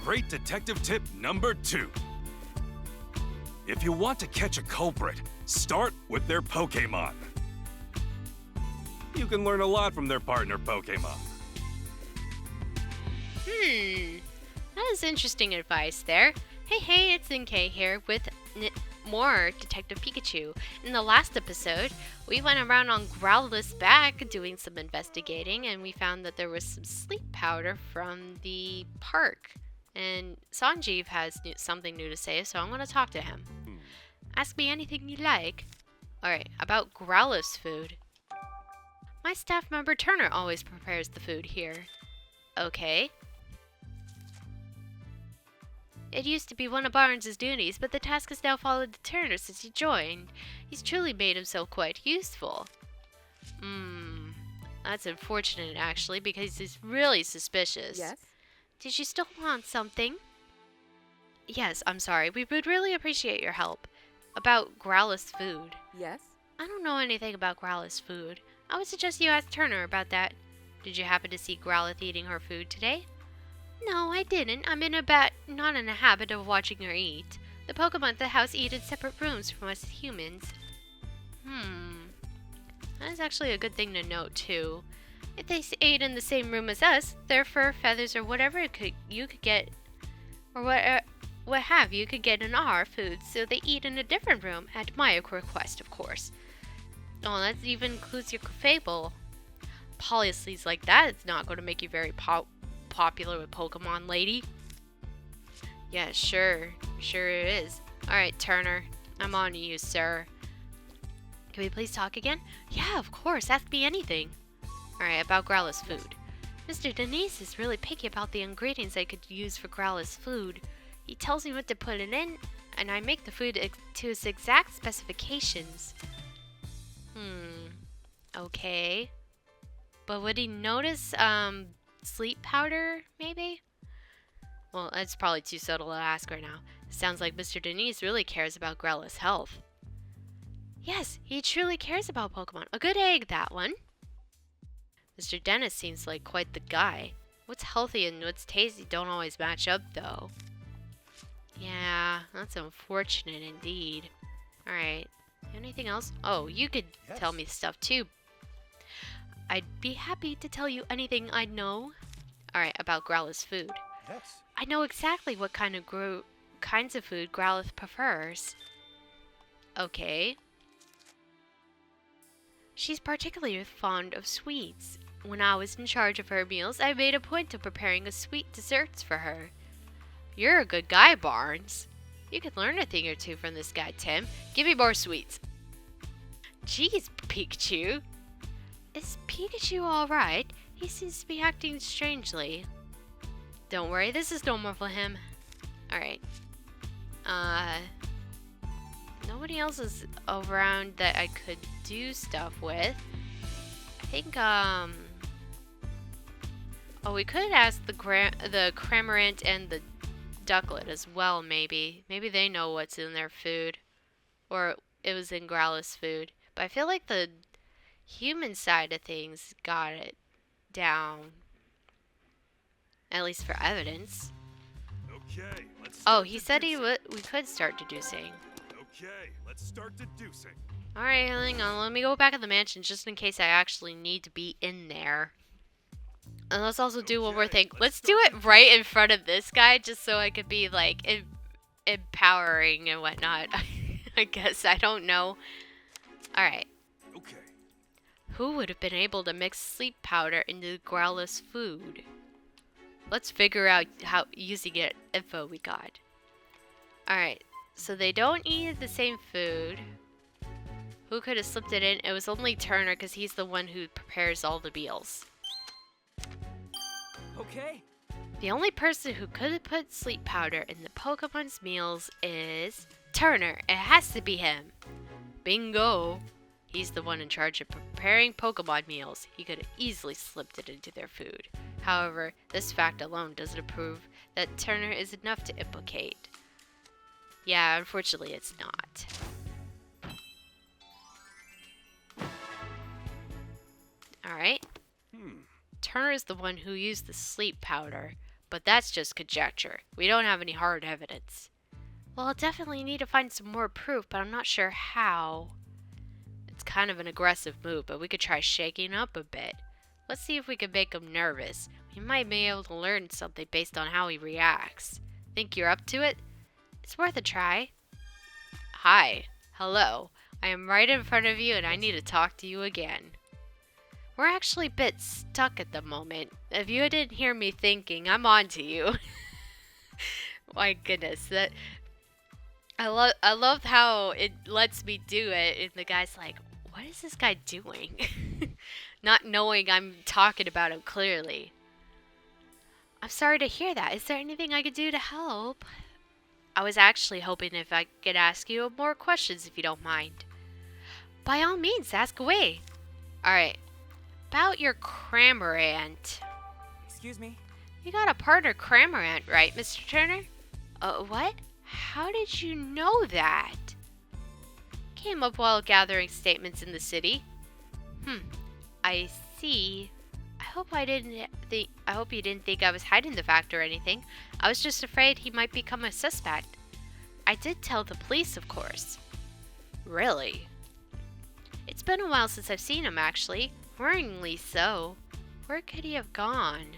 great detective tip number 2. If you want to catch a culprit, start with their Pokémon. You can learn a lot from their partner Pokémon. That is interesting advice there. Hey, it's NK here with more Detective Pikachu. In the last episode, we went around on Growlithe's back doing some investigating, and we found that there was some sleep powder from the park. And Sanjeev has something new to say, so I'm going to talk to him. Ask me anything you like. Alright, about Growlithe's food. My staff member Turner always prepares the food here. Okay. It used to be one of Barnes' duties, but the task has now fallen to Turner since he joined. He's truly made himself quite useful. That's unfortunate actually, because he's really suspicious. Yes? Did you still want something? Yes, I'm sorry. We would really appreciate your help. About Growlithe's food. Yes? I don't know anything about Growlithe's food. I would suggest you ask Turner about that. Did you happen to see Growlithe eating her food today? No, I didn't. I'm not in a habit of watching her eat. The Pokemon at the house eat in separate rooms from us humans. That is actually a good thing to note, too. If they ate in the same room as us, their fur, feathers, or whatever you could get, or what have you could get in our food, so they eat in a different room, at my request, of course. Oh, that even includes your fable. Policies like that is not going to make you very popular with Pokemon, lady. Yeah, sure it is. Alright, Turner, I'm on to you, sir. Can we please talk again? Yeah, of course, ask me anything. Alright, about Growlithe's food. Mr. Dunnit is really picky about the ingredients I could use for Growlithe's food. He tells me what to put it in, and I make the food to his exact specifications. Okay. But would he notice, sleep powder, maybe? Well, it's probably too subtle to ask right now. Sounds like Mr. Dunnit really cares about Growlithe's health. Yes, he truly cares about Pokemon. A good egg, that one. Mr. Dennis seems like quite the guy. What's healthy and what's tasty don't always match up, though. Yeah, that's unfortunate indeed. Alright, anything else? Oh, you could tell me stuff too. I'd be happy to tell you anything I know. Alright, about Growlithe's food. Yes. I know exactly what kinds of food Growlithe prefers. Okay. She's particularly fond of sweets. When I was in charge of her meals, I made a point of preparing a sweet desserts for her. You're a good guy, Barnes. You could learn a thing or two from this guy, Tim. Give me more sweets. Jeez, Pikachu. Is Pikachu alright? He seems to be acting strangely. Don't worry, this is normal for him. Alright. Nobody else is around that I could do stuff with. I think, oh, we could ask the Cramorant and the Ducklet as well, maybe. Maybe they know what's in their food. Or it was in Growlithe's food. But I feel like the human side of things got it down. At least for evidence. Okay, let's Oh, start he said deducing. we could start deducing. Okay, let's start deducing. Alright, hang on. Let me go back to the mansion just in case I actually need to be in there. And let's also do one more thing. Let's do it right in front of this guy just so I could be, like, empowering and whatnot. I guess. I don't know. Alright. Okay. Who would have been able to mix sleep powder into Growlithe's food? Let's figure out how using it info we got. Alright. So they don't eat the same food. Who could have slipped it in? It was only Turner because he's the one who prepares all the meals. Okay. The only person who could have put sleep powder in the Pokemon's meals is Turner. It has to be him. Bingo. He's the one in charge of preparing Pokemon meals. He could have easily slipped it into their food. However, this fact alone doesn't prove that Turner is enough to implicate. Yeah, unfortunately it's not. Alright. Turner is the one who used the sleep powder, but that's just conjecture. We don't have any hard evidence. Well, I'll definitely need to find some more proof, but I'm not sure how. It's kind of an aggressive move, but we could try shaking up a bit. Let's see if we can make him nervous. We might be able to learn something based on how he reacts. Think you're up to it? It's worth a try. Hi. Hello. I am right in front of you and I need to talk to you again. We're actually a bit stuck at the moment. If you didn't hear me thinking, I'm on to you. My goodness, I love how it lets me do it, and the guy's like, what is this guy doing? Not knowing I'm talking about him clearly. I'm sorry to hear that. Is there anything I could do to help? I was actually hoping if I could ask you more questions if you don't mind. By all means, ask away. Alright. About your Cramorant. Excuse me? You got a partner Cramorant, right, Mr. Turner? What? How did you know that? Came up while gathering statements in the city. I see. I hope you didn't think I was hiding the fact or anything. I was just afraid he might become a suspect. I did tell the police, of course. Really? It's been a while since I've seen him, actually. Worryingly so. Where could he have gone?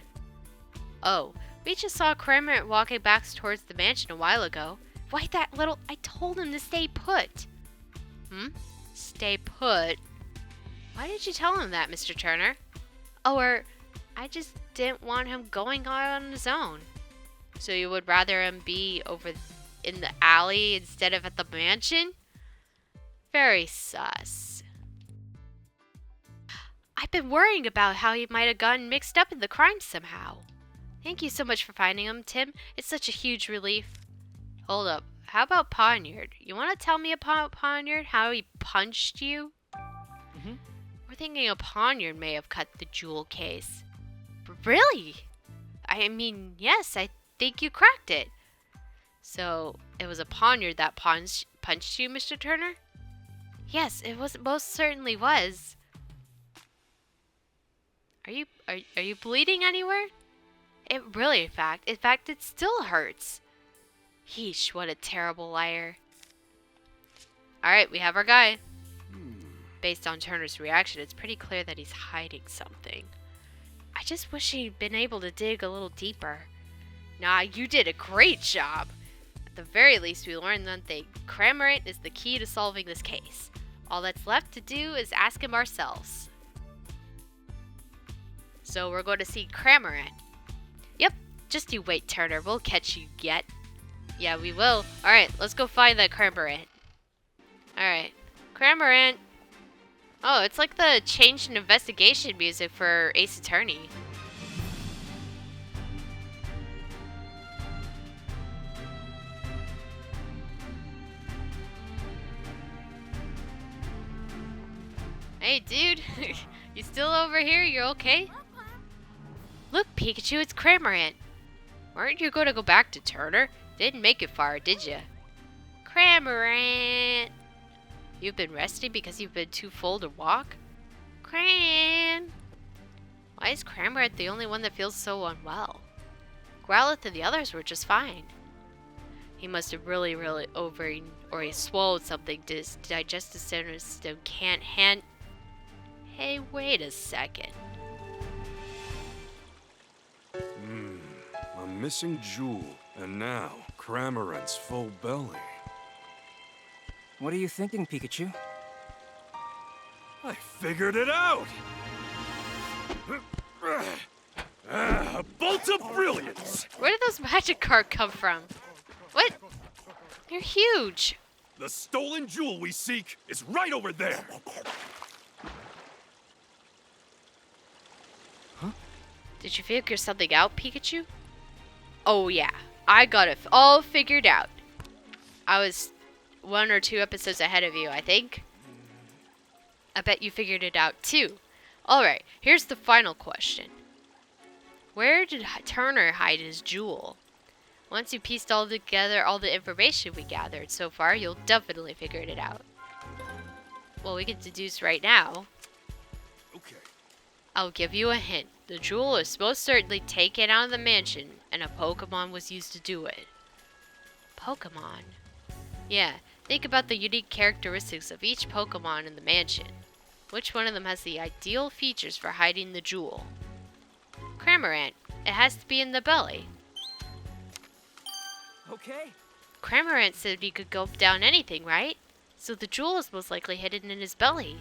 Oh, we just saw Cramorant walking back towards the mansion a while ago. Why that little... I told him to stay put. Stay put? Why did you tell him that, Mr. Turner? Or... I just didn't want him going out on his own. So you would rather him be over in the alley instead of at the mansion? Very sus. I've been worrying about how he might have gotten mixed up in the crime somehow. Thank you so much for finding him, Tim. It's such a huge relief. Hold up. How about Poniard? You want to tell me about Poniard? How he punched you? We're thinking a Poniard may have cut the jewel case. Really? I mean, yes, I think you cracked it. So, it was a Poniard that punched you, Mr. Turner? Yes, it most certainly was. Are you bleeding anywhere? It really, in fact, it still hurts. Yeesh, what a terrible liar. Alright, we have our guy. Based on Turner's reaction, it's pretty clear that he's hiding something. I just wish he'd been able to dig a little deeper. Nah, you did a great job. At the very least, we learned one thing. Cramorant is the key to solving this case. All that's left to do is ask him ourselves. So we're going to see Cramorant. Yep, just you wait, Turner. We'll catch you yet. Yeah, we will. Alright, let's go find that Cramorant. Alright. Cramorant. Oh, it's like the changed investigation music for Ace Attorney. Hey, dude. You still over here? You okay? Look, Pikachu, it's Cramorant. Weren't you going to go back to Turner? Didn't make it far, did you? Cramorant. You've been resting because you've been too full to walk? Cram. Why is Cramorant the only one that feels so unwell? Growlithe and the others were just fine. He must have really overeaten, or he swallowed something. His digestive system can't hand... Hey, wait a second. A missing jewel, and now Cramorant's full belly. What are you thinking, Pikachu? I figured it out! A bolt of brilliance! Where did those magic cards come from? What? They're huge. The stolen jewel we seek is right over there! Did you figure something out, Pikachu? Oh yeah, I got it all figured out. I was 1 or 2 episodes ahead of you, I think. I bet you figured it out too. Alright, here's the final question. Where did Turner hide his jewel? Once you pieced all together all the information we gathered so far, you'll definitely figure it out. Well, we can deduce right now. Okay. I'll give you a hint. The jewel is most certainly taken out of the mansion, and a Pokemon was used to do it. Pokemon? Yeah, think about the unique characteristics of each Pokemon in the mansion. Which one of them has the ideal features for hiding the jewel? Cramorant. It has to be in the belly. Okay. Cramorant said he could gulp down anything, right? So the jewel is most likely hidden in his belly.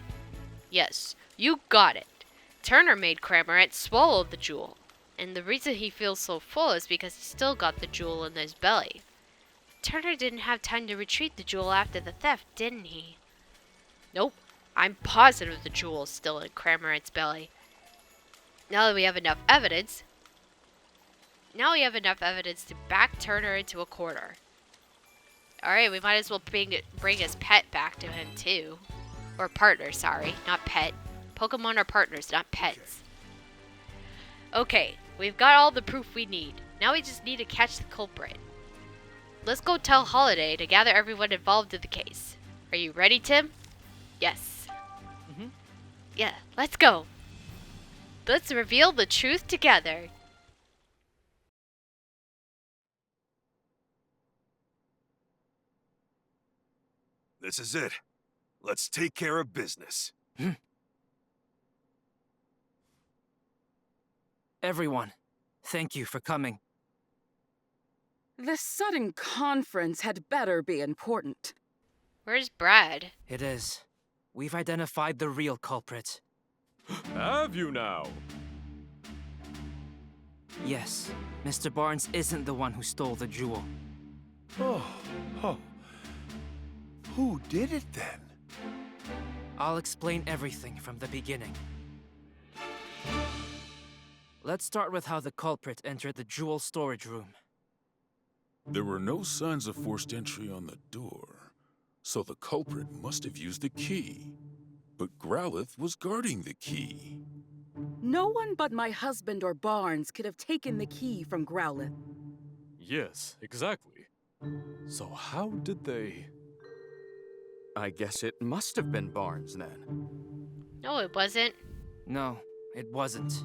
Yes, you got it. Turner made Cramorant swallow the jewel. And the reason he feels so full is because he still got the jewel in his belly. Turner didn't have time to retrieve the jewel after the theft, didn't he? Nope. I'm positive the jewel is still in Cramorant's belly. Now we have enough evidence to back Turner into a corner. Alright, we might as well bring his pet back to him too. Or partner, sorry, not pet. Pokemon are partners, not pets. Okay, we've got all the proof we need. Now we just need to catch the culprit. Let's go tell Holiday to gather everyone involved in the case. Are you ready, Tim? Yes. Mm-hmm. Yeah, let's go. Let's reveal the truth together. This is it. Let's take care of business. Everyone, thank you for coming. This sudden conference had better be important. Where's Brad? It is. We've identified the real culprit. Have you now? Yes, Mr. Barnes isn't the one who stole the jewel. Oh. Who did it then? I'll explain everything from the beginning. Let's start with how the culprit entered the jewel storage room. There were no signs of forced entry on the door, so the culprit must have used the key. But Growlithe was guarding the key. No one but my husband or Barnes could have taken the key from Growlithe. Yes, exactly. So how did they... I guess it must have been Barnes then. No, it wasn't. No, it wasn't.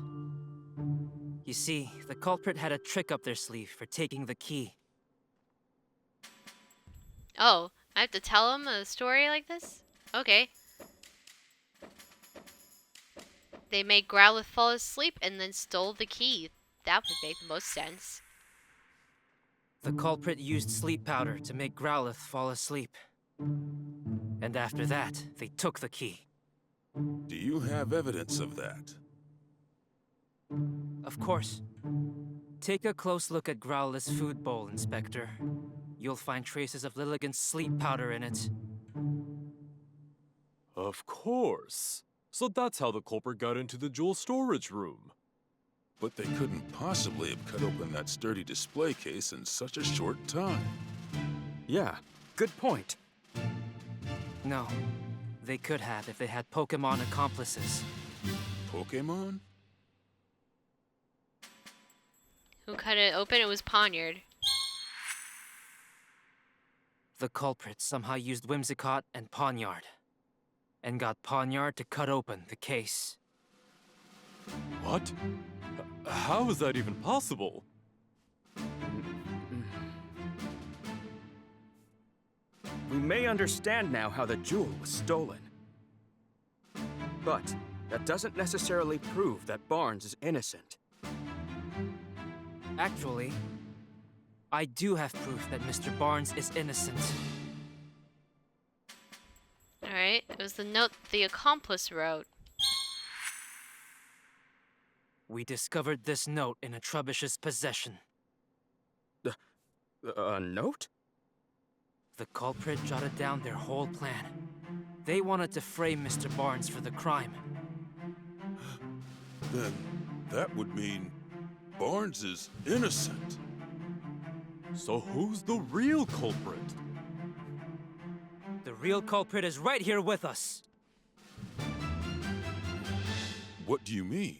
You see, the culprit had a trick up their sleeve for taking the key. Oh, I have to tell him a story like this? Okay. They made Growlithe fall asleep and then stole the key. That would make the most sense. The culprit used sleep powder to make Growlithe fall asleep. And after that, they took the key. Do you have evidence of that? Of course. Take a close look at Growlithe's food bowl, Inspector. You'll find traces of Lilligant's sleep powder in it. Of course. So that's how the culprit got into the jewel storage room. But they couldn't possibly have cut open that sturdy display case in such a short time. Yeah, good point. No. They could have if they had Pokemon accomplices. Pokemon? Who cut it open? It was Poniard. The culprit somehow used Whimsicott and Poniard. And got Poniard to cut open the case. What? How is that even possible? We may understand now how the jewel was stolen. But that doesn't necessarily prove that Barnes is innocent. Actually, I do have proof that Mr. Barnes is innocent. Alright, it was the note the accomplice wrote. We discovered this note in a Trubbish's possession. A note? The culprit jotted down their whole plan. They wanted to frame Mr. Barnes for the crime. Then that would mean Barnes is innocent. So who's the real culprit? The real culprit is right here with us. What do you mean?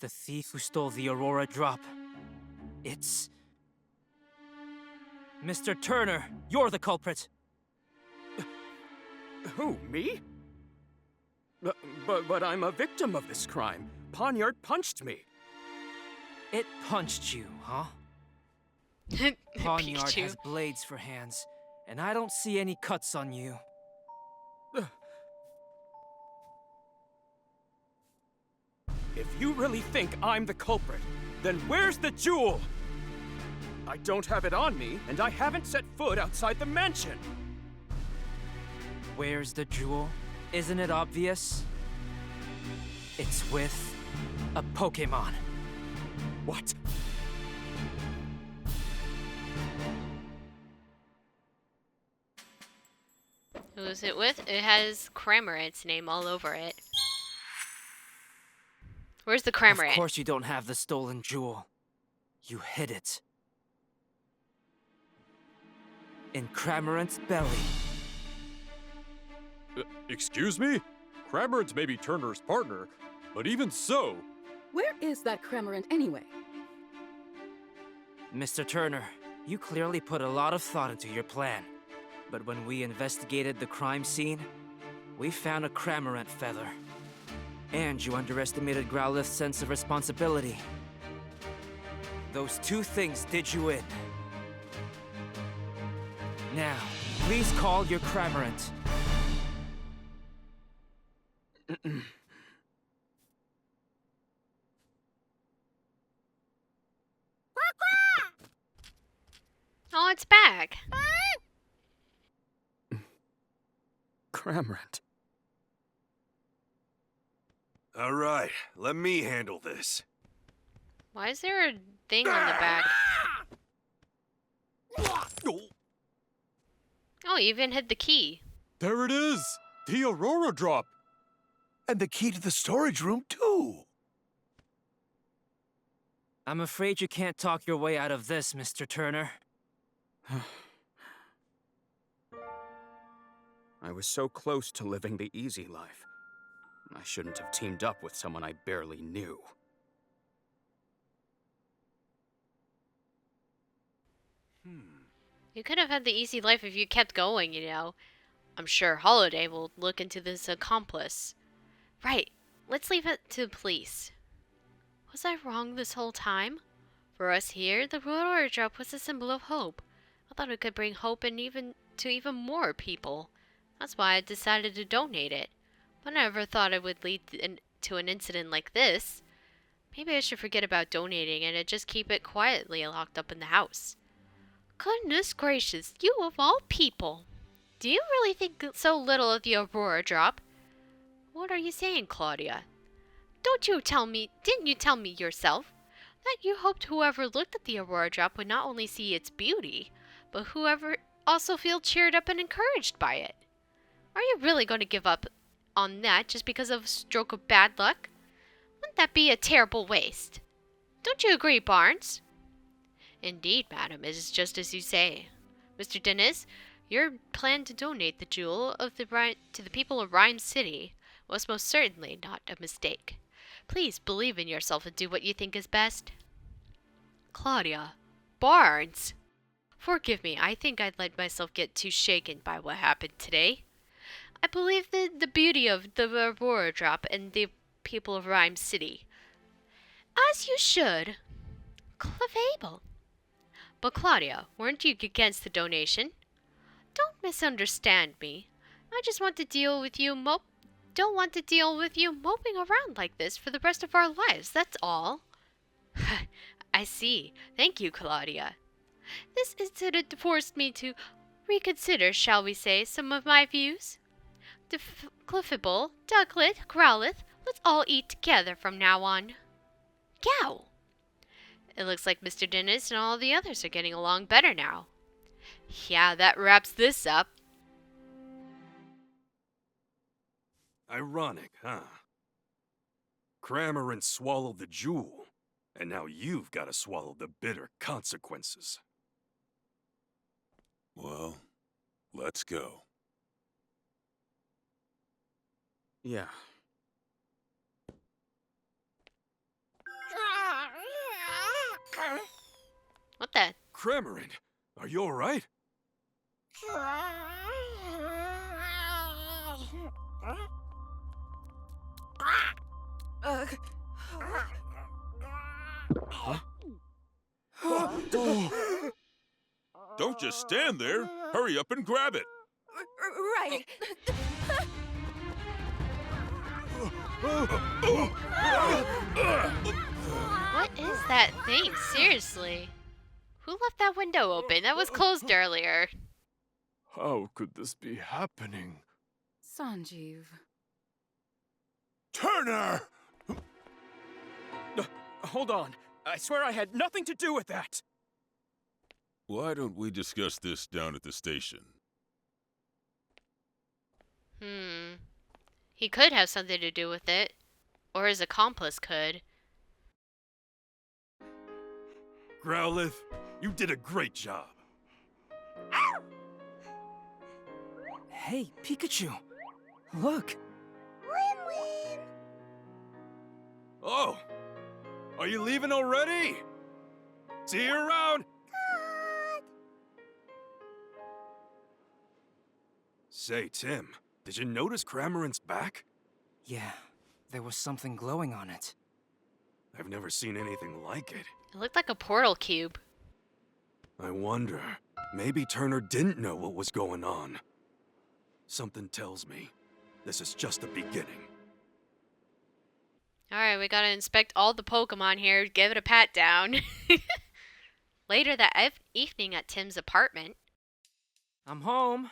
The thief who stole the Aurora drop. It's... Mr. Turner, you're the culprit. Who, me? But I'm a victim of this crime. Poniard punched me. It punched you, huh? Poniard Pikachu. has blades for hands, and I don't see any cuts on you. If you really think I'm the culprit, then where's the jewel? I don't have it on me, and I haven't set foot outside the mansion. Where's the jewel? Isn't it obvious? It's with a Pokémon. What? Who is it with? It has Cramorant's name all over it. Where's the Cramorant? Of course you don't have the stolen jewel. You hid it. In Cramorant's belly. Excuse me? Cramorant may be Turner's partner, but even so... Where is that Cramorant anyway? Mr. Turner, you clearly put a lot of thought into your plan. But when we investigated the crime scene, we found a Cramorant feather. And you underestimated Growlithe's sense of responsibility. Those two things did you in. Now, please call your Cramorant. Oh, it's back. Cramorant. All right, let me handle this. Why is there a thing on the back? Oh, you even hid the key. There it is! The Aurora Drop! And the key to the storage room, too. I'm afraid you can't talk your way out of this, Mr. Turner. I was so close to living the easy life. I shouldn't have teamed up with someone I barely knew. You could have had the easy life if you kept going, you know. I'm sure Holiday will look into this accomplice. Right, let's leave it to the police. Was I wrong this whole time? For us here, the Aurora Drop was a symbol of hope. I thought it could bring hope and even more people. That's why I decided to donate it. But I never thought it would lead to an incident like this. Maybe I should forget about donating and just keep it quietly locked up in the house. Goodness gracious, you of all people! Do you really think so little of the Aurora Drop? What are you saying, Claudia? Didn't you tell me yourself that you hoped whoever looked at the Aurora Drop would not only see its beauty, but whoever also feel cheered up and encouraged by it? Are you really going to give up on that just because of a stroke of bad luck? Wouldn't that be a terrible waste? Don't you agree, Barnes? Indeed, madam, it is just as you say. Mr. Dennis, your plan to donate the jewel to the people of Rhyme City was most certainly not a mistake. Please believe in yourself and do what you think is best. Claudia. Barnes! Forgive me, I think I'd let myself get too shaken by what happened today. I believe the beauty of the Aurora Drop and the people of Rhyme City. As you should. Clefable. But Claudia, weren't you against the donation? Don't misunderstand me. I just want to deal with you don't want to deal with you moping around like this for the rest of our lives, that's all. I see. Thank you, Claudia. This incident forced me to reconsider, shall we say, some of my views. Clefable, Ducklet, Growlithe, let's all eat together from now on. Yow! It looks like Mr. Dennis and all the others are getting along better now. Yeah, that wraps this up. Ironic, huh? Cramorant swallowed the jewel, and now you've got to swallow the bitter consequences. Well, let's go. Yeah. What the? Cramorant, Are you alright? Don't just stand there. Hurry up and grab it. Right. What is that thing? Seriously. Who left that window open? That was closed earlier. How could this be happening? Sanjeev. Turner! Hold on. I swear I had nothing to do with that. Why don't we discuss this down at the station? He could have something to do with it. Or his accomplice could. Growlithe, you did a great job. Hey, Pikachu! Look! Oh! Are you leaving already? See you around! Say, Tim, did you notice Cramorant's back? Yeah, there was something glowing on it. I've never seen anything like it. It looked like a portal cube. I wonder, maybe Turner didn't know what was going on. Something tells me this is just the beginning. Alright, we gotta inspect all the Pokemon here, give it a pat down. Later that evening at Tim's apartment. I'm home.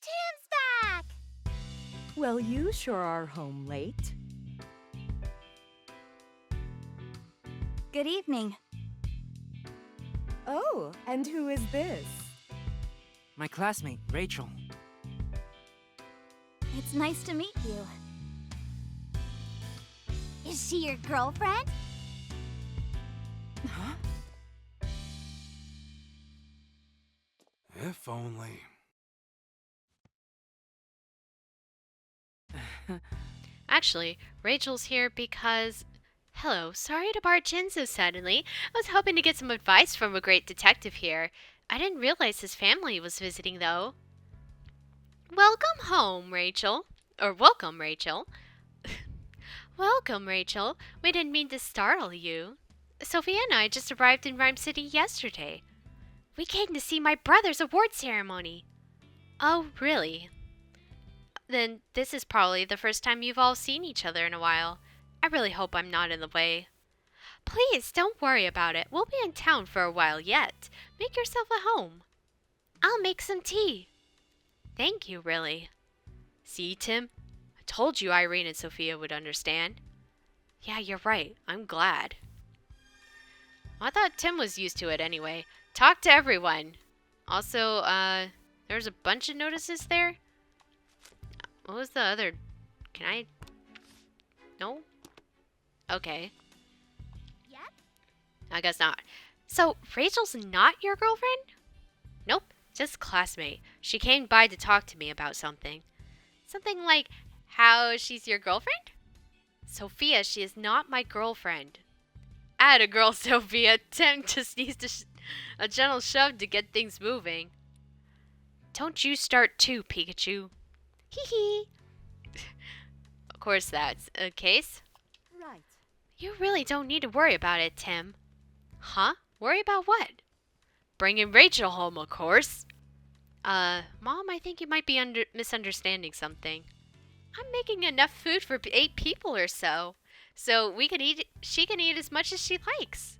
Tim's back! Well, you sure are home late. Good evening. Oh, and who is this? My classmate, Rachel. It's nice to meet you. Is she your girlfriend? Huh? If only. Actually, Rachel's here because... Hello, sorry to barge in so suddenly. I was hoping to get some advice from a great detective here. I didn't realize his family was visiting, though. Welcome home, Rachel. Or welcome, Rachel. Welcome, Rachel. We didn't mean to startle you. Sophia and I just arrived in Rhyme City yesterday. We came to see my brother's award ceremony. Oh, really? Then this is probably the first time you've all seen each other in a while. I really hope I'm not in the way. Please, don't worry about it. We'll be in town for a while yet. Make yourself at home. I'll make some tea. Thank you, really. See, Tim? I told you Irene and Sophia would understand. Yeah, you're right. I'm glad. I thought Tim was used to it anyway. Talk to everyone. Also, there's a bunch of notices there. What was the other? Can I? No? Okay. Yep. I guess not. So, Rachel's not your girlfriend? Nope, just classmate. She came by to talk to me about something. Something like how she's your girlfriend? Sophia, she is not my girlfriend. Atta girl, Sophia. Tim just needs a gentle shove to get things moving. Don't you start too, Pikachu. Hee hee. Of course that's a case. Right. You really don't need to worry about it, Tim. Huh? Worry about what? Bringing Rachel home, of course. Mom, I think you might be misunderstanding something. I'm making enough food for 8 people or so. So she can eat as much as she likes.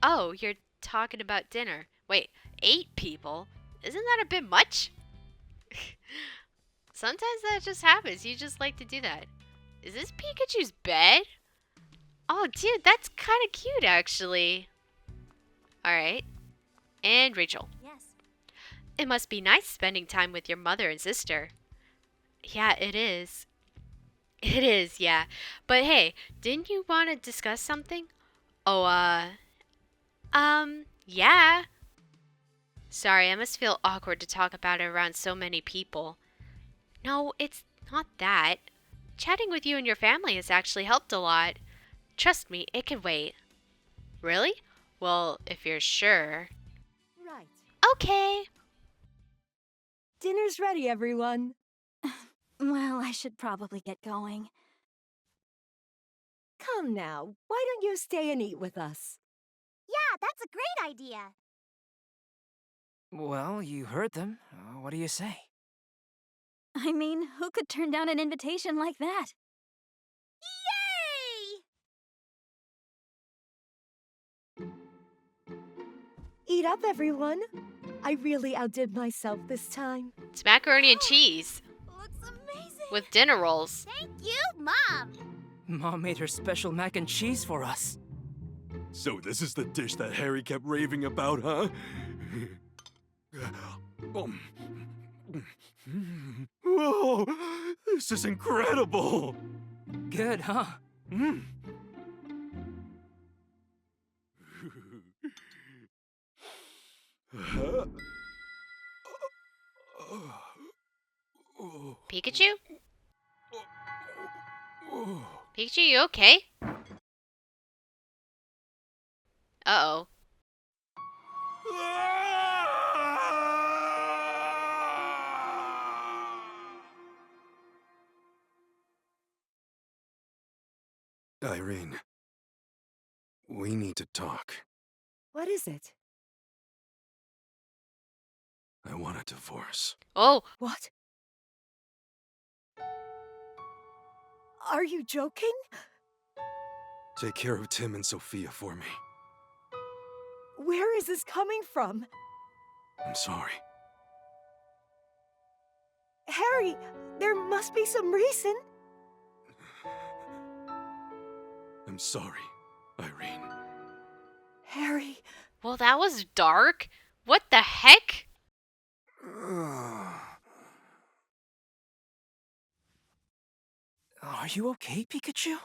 Oh, you're talking about dinner. Wait, 8 people? Isn't that a bit much? Sometimes that just happens. You just like to do that. Is this Pikachu's bed? Oh, dude, that's kind of cute, actually. Alright. And Rachel. Yes. It must be nice spending time with your mother and sister. Yeah, it is. It is, yeah. But hey, didn't you want to discuss something? Oh, yeah. Sorry, I must feel awkward to talk about it around so many people. No, it's not that. Chatting with you and your family has actually helped a lot. Trust me, it can wait. Really? Well, if you're sure. Right. Okay. Dinner's ready, everyone. Well, I should probably get going. Come now, why don't you stay and eat with us? Yeah, that's a great idea. Well, you heard them. What do you say? I mean, who could turn down an invitation like that? Yay! Eat up, everyone. I really outdid myself this time. It's macaroni and cheese Looks amazing. with dinner rolls. Thank you, Mom. Mom made her special mac and cheese for us. So this is the dish that Harry kept raving about, huh? Whoa, this is incredible! Good, huh? Pikachu? Pikachu, you okay? Uh-oh. Irene, we need to talk. What is it? I want a divorce. Oh, What? Are you joking? Take care of Tim and Sophia for me. Where is this coming from? I'm sorry. Harry, there must be some reason. I'm sorry, Irene. Harry, well, that was dark. What the heck? Are you okay, Pikachu?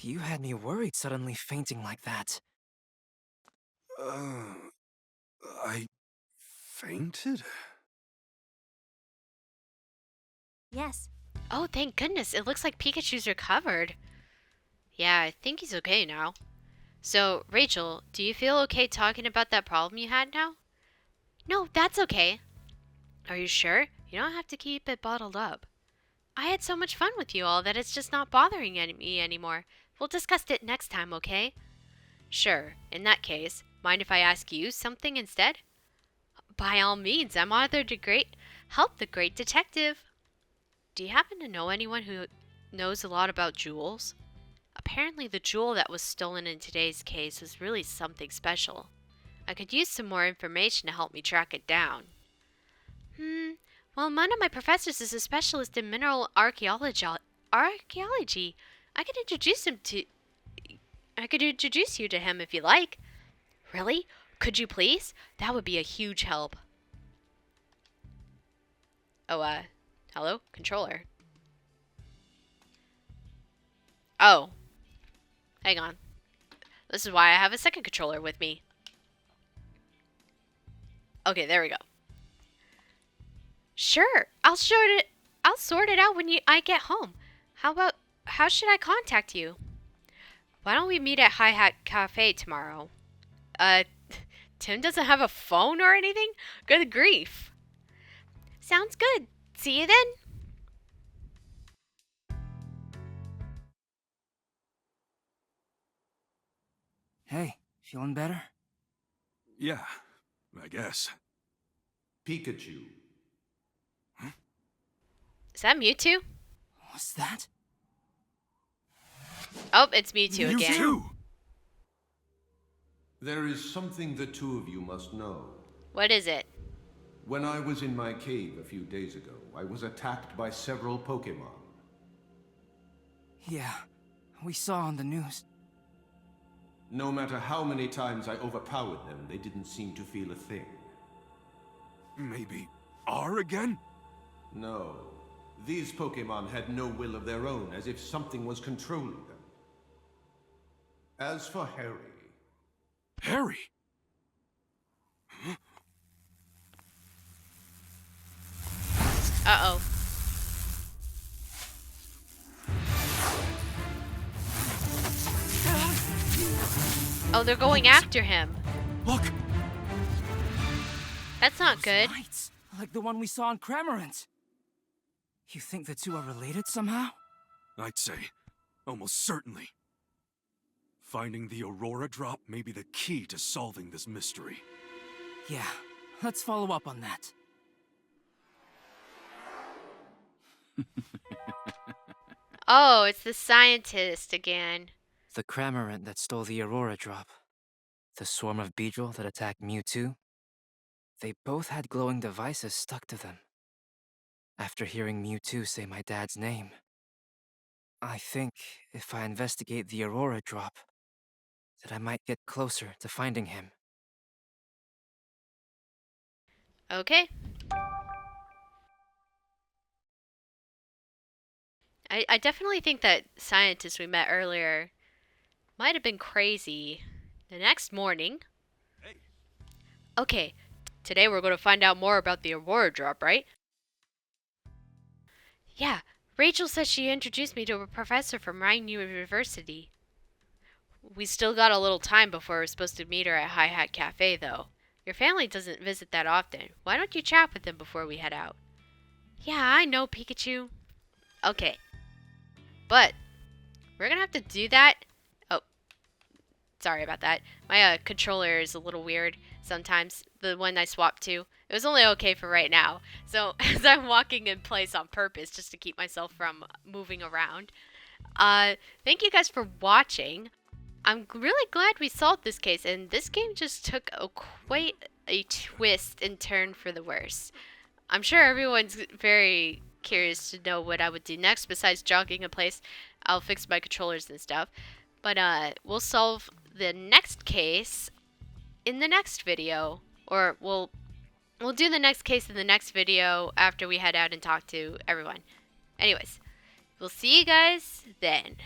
You had me worried suddenly fainting like that. I fainted? Yes. Oh, thank goodness. It looks like Pikachu's recovered. Yeah, I think he's okay now. So, Rachel, do you feel okay talking about that problem you had now? No, that's okay. Are you sure? You don't have to keep it bottled up. I had so much fun with you all that it's just not bothering me anymore. We'll discuss it next time, okay? Sure. In that case, mind if I ask you something instead? By all means, I'm Arthur help the great detective. Do you happen to know anyone who knows a lot about jewels? Apparently the jewel that was stolen in today's case was really something special. I could use some more information to help me track it down. Well, one of my professors is a specialist in mineral archaeology. I could introduce you to him if you like. Really? Could you please? That would be a huge help. Oh, hello? Controller. Oh. Hang on. This is why I have a second controller with me. Okay, there we go. Sure, I'll sort it out when I get home. How should I contact you? Why don't we meet at Hi Hat Cafe tomorrow? Tim doesn't have a phone or anything? Good grief. Sounds good. See you then. Hey, feeling better? Yeah, I guess. Pikachu. Is that Mewtwo? What's that? Oh, it's Mewtwo again. Mewtwo! There is something the two of you must know. What is it? When I was in my cave a few days ago, I was attacked by several Pokémon. Yeah, we saw on the news. No matter how many times I overpowered them, they didn't seem to feel a thing. Maybe R again? No. These Pokémon had no will of their own, as if something was controlling them. As for Harry... Harry? Uh-oh. Oh, they're going after him. Look! That's not Those good. lights, like the one we saw in Cramorant. You think the two are related somehow? I'd say, almost certainly. Finding the Aurora drop may be the key to solving this mystery. Yeah, let's follow up on that. Oh, it's the scientist again. The Cramorant that stole the Aurora drop. The swarm of Beedrill that attacked Mewtwo. They both had glowing devices stuck to them. After hearing Mewtwo say my dad's name, I think if I investigate the Aurora drop, that I might get closer to finding him. Okay. I definitely think that scientist we met earlier might have been crazy. The next morning. Okay, today we're going to find out more about the Aurora drop, right? Yeah, Rachel says she introduced me to a professor from Ryan University. We still got a little time before we're supposed to meet her at Hi Hat Cafe, though. Your family doesn't visit that often. Why don't you chat with them before we head out? Yeah, I know, Pikachu. Okay. But, we're gonna have to do that. Oh, sorry about that. My controller is a little weird sometimes. The one I swapped to. It was only okay for right now. So, as I'm walking in place on purpose just to keep myself from moving around. Thank you guys for watching. I'm really glad we solved this case, and this game just took quite a twist and turn for the worse. I'm sure everyone's very curious to know what I would do next besides jogging in place. I'll fix my controllers and stuff. But we'll solve the next case in the next video, or we'll do the next case in the next video after we head out and talk to everyone. Anyways, we'll see you guys then.